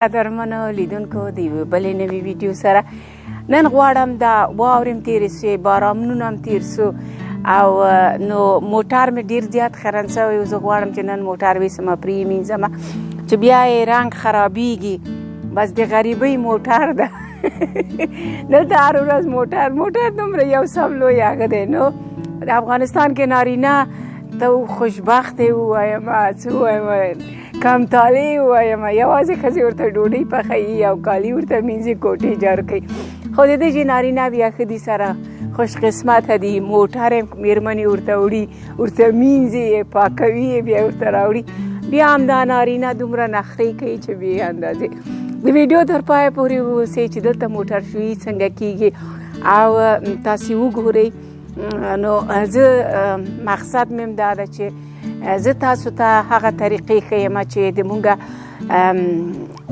قدرمنو لیدونکو د یوې بلې نوې ویډیو سره نن غواړم دا واورې هم تېرې سوې بارانونه هم تېر سو او نو موټر مې ډېر زیات خرن سوی و. زه غواړم چې نن موټر ویسمه پرې یې مینځمه چې بیا یې رنګ خرابېږي. بس د غریبۍ موټر ده دلته هر ورځ موټر دومره یو سم لوی هغه دی. نو د افغانستان کې نارینه ته خوشبخت یې ووایم څه ووایم کم طالع ووایم یوازې ښځې ورته ډوډۍ پخوي او کالي ورته مینځي کوټې جار کوي. خو د دې چې نارینه بیا ښه دي سره خوش قسمته دي. موټر یې مېرمنې ورته وړي ورته مینځي یې پاکوي یې بیا ورته راوړي. بیا هم دا نارینه دومره نخرې کوي چې بې اندازې. د ویډیو تر پایه پورې واوسئ چې دلته موټر شوي څنګه کېږي او تاسې وګورئ. نو زه مقصد مې هم دا ده چې زه تاسو ته هغه طریقې ښیم چې د مونږ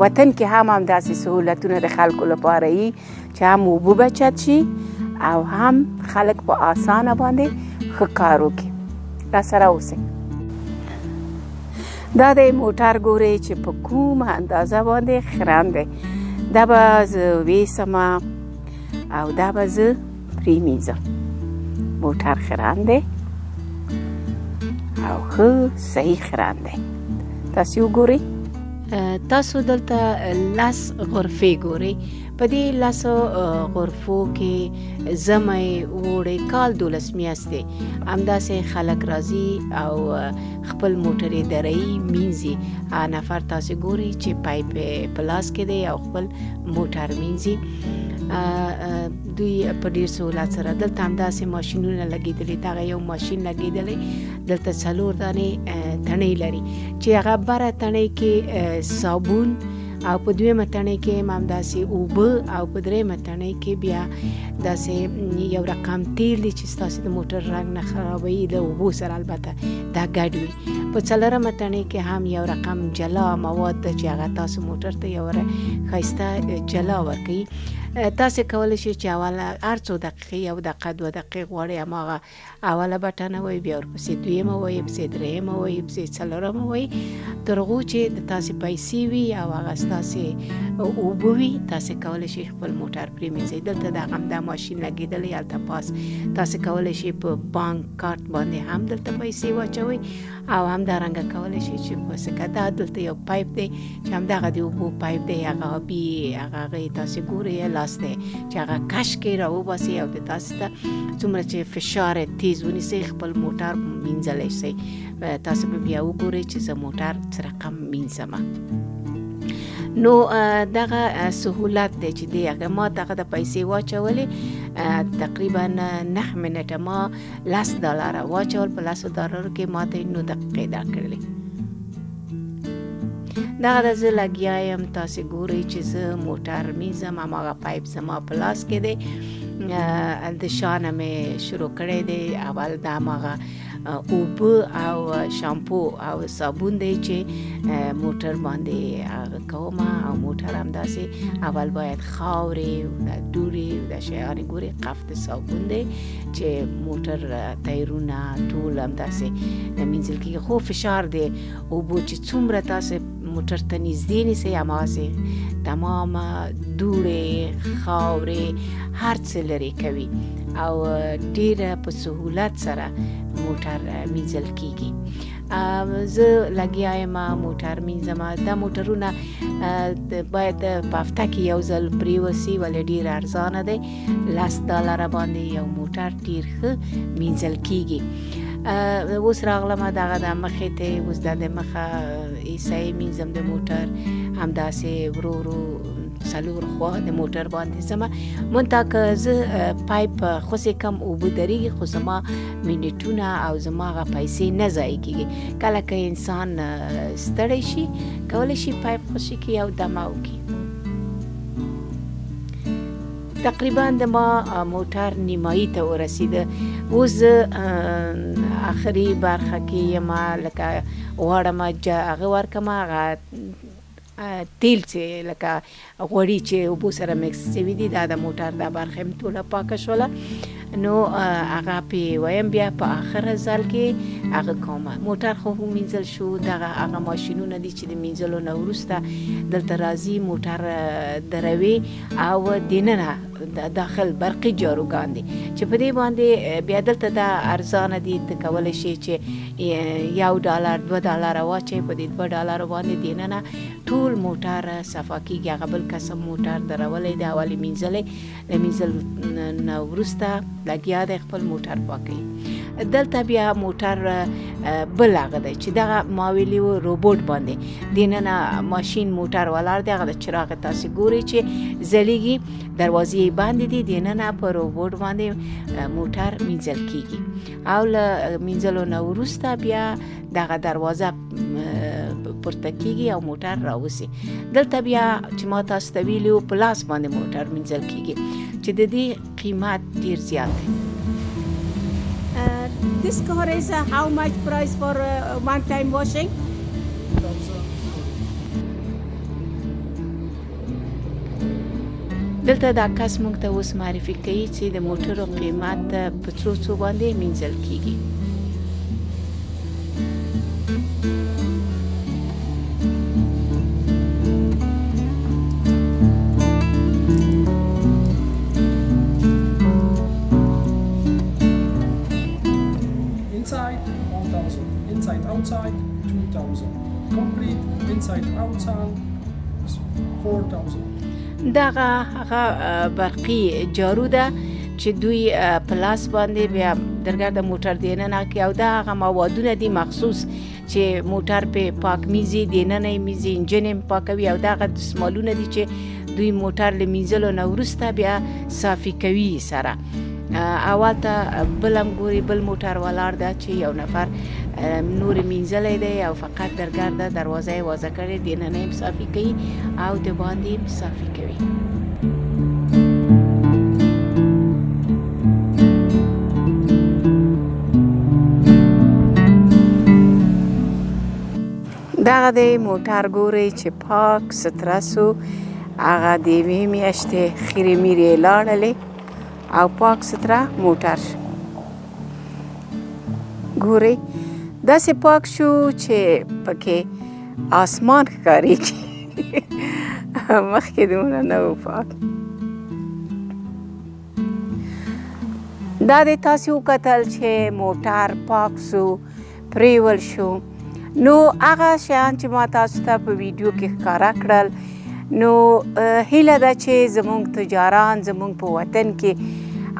وطن کې هم همداسې سهولتونه د خلکو لپاره وي چې هم اوبه بچت شي او هم خلک په اسانه باندې ښه کار وکړي. راسره اوسئ. دا د موټر ګورئ چې په کومه اندازه باندې خرن دی. دا به زه ویسمه او دا به زه پرې مینځم. موټر خرن دی او ښه صحیح خرن دی. تاسې وګورئ. تاسو دلته 10 غرفې ګورئ. په دې 10 غرفو کې ژمی اوړی کال 12 میاشتې همداسې خلک راځي او خپل موټر یې دروي مینځي. نفر تاسې ګورئ چې پایپ په لاس کې دی او خپل موټر مینځي. دوی په ډېر سهولت سره دلته همداسې ماشینونه لګېدلي. دغه یو ماشین لګېدلی دلته 4 دانې تڼۍ لري چې هغه بره تڼۍ کې صابون او په دویمه تڼۍ کې هم همداسې اوبه او په درېیمه تڼۍ کې بیا داسې یو رقم تیل دی چې ستاسې د موټر رنګ نه خرابوي د اوبو سره البته دا ګډ وي. په 4مه تڼۍ کې هم یو رقم جلا مواد ده چې هغه تاسو موټر ته یو ښایسته جلا ورکوي. تاسې کولی شئ چې اوله هر څو دقیقې 1 دقیقه 2 دقیقې غواړئ هماغه اوله بټنه وایي بیا ورپسې دویمه وایي پسې درېیمه وایي پسې 4مه وایي تر هغو چې د تاسې پیسې وي او هغه ستاسې اوبه وي تاسې کولی شئ خپل موټر پرې مینځئ. دلته د همدا ماشین لګېدلی هلته پاس تاسې کولی شئ په بانک کارت باندې هم دلته پیسې واچوئ او همدارنګه کولی شئ چې په سکه دا دلته یو پایپ دی چې همدغه د اوبو پایپ دی هغه آبي هغه تاسې ګورئ لاس دی چې هغه کش کې راوباسئ او د تاسې ته څومره چې فشار تیز ونیسئ خپل موټر مینځلی شئ. تاسې به بیا وګورئ چې زه موټر څه رقم مینځمه. نو دغه سهولت دی چې دی هغه ما دغه د پیسې واچولې تقریبا 9 منټه ما $10 واچول. په $10 کې ما ته 9 دقیقې درکړلې. دغه د زه لګیا یم. تاسې ګورئ چې زه موټر مینځم. هماغه پایپ زما په لاس کې دی. د شانه مې شروع کړی دی. اول د هماغه اوبه او شامپو او صابون دی چې موټر باندې هغه کومه او موټر همداسې اول باید خاورې د دوړې د شیانې ګورئ قفط صابون دی چې موټر تایرونه ټول همداسې مینځل کېږي. خو فشار دی اوبو چې څومره تاسې موټر ته نږدې نیسئ هماغسې تمامه دوړې خاورې هر څه لرې کوي او ډېره په سهولت سره موټر مینځل کېږي. زه لګیا یم موټر مینځم. دا موټرونه باید په هفته کې یو ځل پرېوسي ولې ډېر ارزانه دی. $10 باندې یو موټر ډېر ښه مینځل کېږي. اوس راغلم دغه د مخې ته اوس د مخه ایسه یې مینځم د موټر همداسې ورو ورو 4 خوا د موټر باندې ځمه. منتها که زه پایپ خوسې کم اوبه درېږي خو زما منټونه او زما هغه پیسې نه ضایع کېږي. کله که انسان ستړی شي کولی شي پایپ خوشې کړي او دمه وکړي. تقریبا د ما موټر نیمایي ته ورسېده. اوس زه آخري برخه کې یم لکه غواړم هغه ورکړم هغه تیل چې لکه غوړي چې اوبو سره مکس شوي دي دا د موټر دا برخه هم ټوله پاکه شوله. نو هغه پې وایم بیا په آخره ځل کې هغه کومه موټر خو ومینځل شو. دغه هغه ماشینونه دي چې د مینځلو نه وروسته دلته راځي موټر دروي او دننه داخل برقي جاروګان دي چې په دې باندې بیا دلته دا ارزانه دي. ته کولی شي چې $1 $2 واچوې په دې $2 باندې دننه ټول موټر صفا کېږي. هغه بل قسم موټر درولی دی اول یې مینځلی، د مینځل نه وروسته لګیا دی خپل موټر پاکوي. دلته بیا موټر بل هغه دی چې دغه ما ویلي و روبوټ باندې دننه ماشین موټر ولاړ دی. هغه د چراغ تاسې ګورئ چې ځلیږي، دروازې یې بندې دي، دننه په روبوټ باندې موټر مینځل کېږي او له مینځلو نه وروسته بیا دغه دروازه پورته کېږي او موټر راوځي. دلته بیا چې ما تاسو ته ویلي و په لاس باندې موټر مینځل کېږي چې د دې قیمت ډېر زیات دی. This car is how much price for one time washing? دلته دا کس موږ ته اوس معرفي کوي چې د موټرو قیمت په څو باندې مینځل کېږي. Inside outside 2000, complete inside outside 4000. دغه هغه برقي جارو ده چې دوی په لاس باندې بیا درګرده موټر دننه کوي او دا هغه موادونه دي مخصوص چې موټر په پاک میزي دننه یې میزي انجن یې پاکوي او دغه دستمالونه دي چې دوی موټر له مینځلو نه وروسته بیا صافي کوي سره. اول ته بل هم ګوري بل موټر ولاړ ده چې یو نفر نور مینځلی دی او فقط درګرده دروازه یې وازه کړې دننه یې صافي کوي او د باندې یې صافي کوي. دغه دی موټر ګورئ چې پاک ستره سو، هغه د یوې میاشتې خیرې میرې یې لاړلې او پاک ستره موټر شو. ګورئ داسې پاک شو چې پکې آسمان ښکارېږي. مخکې دومره نه و پاک. دا د تاسې وکتل چې موټر پاک سو پریول شو. نو هغه شیان چې ما تاسو ته په ویډیو کې ښکاره کړل نو هیله ده چې زموږ تجاران زموږ په وطن کې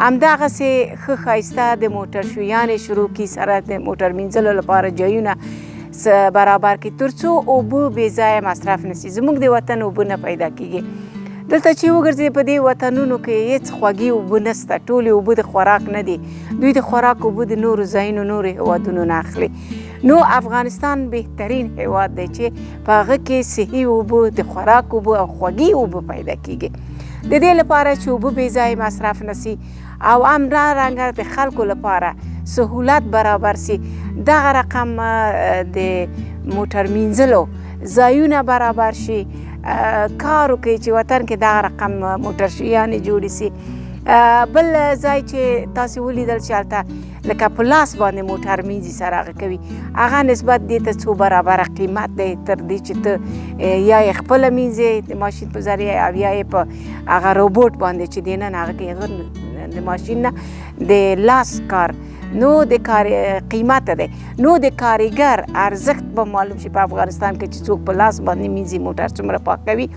همدغسې ښه ښایسته د موټر شویانې شروع کړي، سره د موټر مینځلو لپاره ځایونه برابر کړي تر څو اوبه بې ځایه مصرف نه سي. زموږ د وطن اوبه نه پیدا کېږي. دلته چې وګرځئ په دې وطنونو کې هېڅ خوږې اوبه نشته، ټولې اوبه د خوراک نه دي. دوی د خوراک اوبه د نورو ځایونو نورو هېوادونو نه اخلي. نو افغانستان بهترین هېواد دی چې په هغه کې صحي اوبه د خوراک اوبه او خوږې اوبه پیدا کېږي. د دې لپاره چې اوبه بې ځایه مصرف نه سي او همدارنګه د خلکو لپاره سهولت برابر سي، دغه رقم د موټر مینځلو ځایونه برابر شي، کار وکړي چې وطن کې دغه رقم موټر شویانې جوړې سي. بل ځای چې تاسې ولیدل چې هلته لکه په لاس باندې موټر مینځي سره هغه کوي، هغه نسبت دې ته څو برابره قیمت دی تر دې چې ته یا یې خپله مینځې د ماشین په ذریعه او یا یې په هغه روبوټ باندې چې دننه هغه کوي هغه د ماشین نه د لاس کار نو د کار قیمت دی. نو د کارګر ارزښت به معلوم شي په افغانستان کې چې څوک په لاس باندې مینځي موټر څومره پاکوي،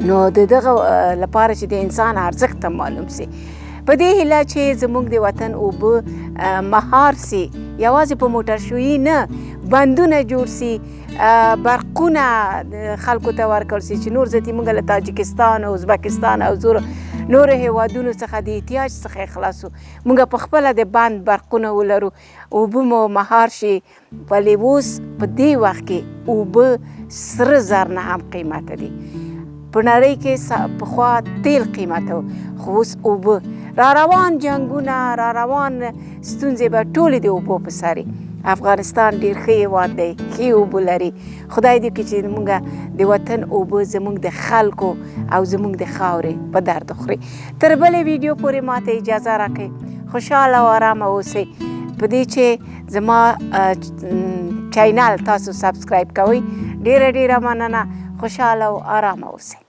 نو د دغه لپاره چې د انسان ارزښت هم معلوم سي. په دې هیله چې زموږ د وطن اوبه مهار سي، یوازې په موټر شویي نه بندونه جوړ سي، برقونه خلکو ته ورکړل سي چې نور ځتې موږ له تاجکستان او ازبکستان او نورو هېوادونو څخه د احتیاج څخه خلاصو، موږ په خپله د بند برقونه ولرو، اوبه مو مهار شي. ولې اوس په دې وخت کې اوبه سره زر نه هم قیمته دي. په نړۍ کې پخوا تیل قیمته و، خو اوس اوبه. را روان جنګونه، را روان ستونزې به ټولې د اوبو په سر افغانستان ډیر ښه هیواد دی، ښې اوبه لري. خدای دې وکړي چې زموږ د وطن اوبه زموږ د خلکو او زموږ د خاورې په درد خوري. تر بلې ویډیو پورې ماته اجازه راکړئ. خوشحاله او آرامه اوسئ. په دې چې زما چینل تاسو سبسکرایب کوئ، ډیره ډیره مننه. خوشحاله او آرامه اوسئ.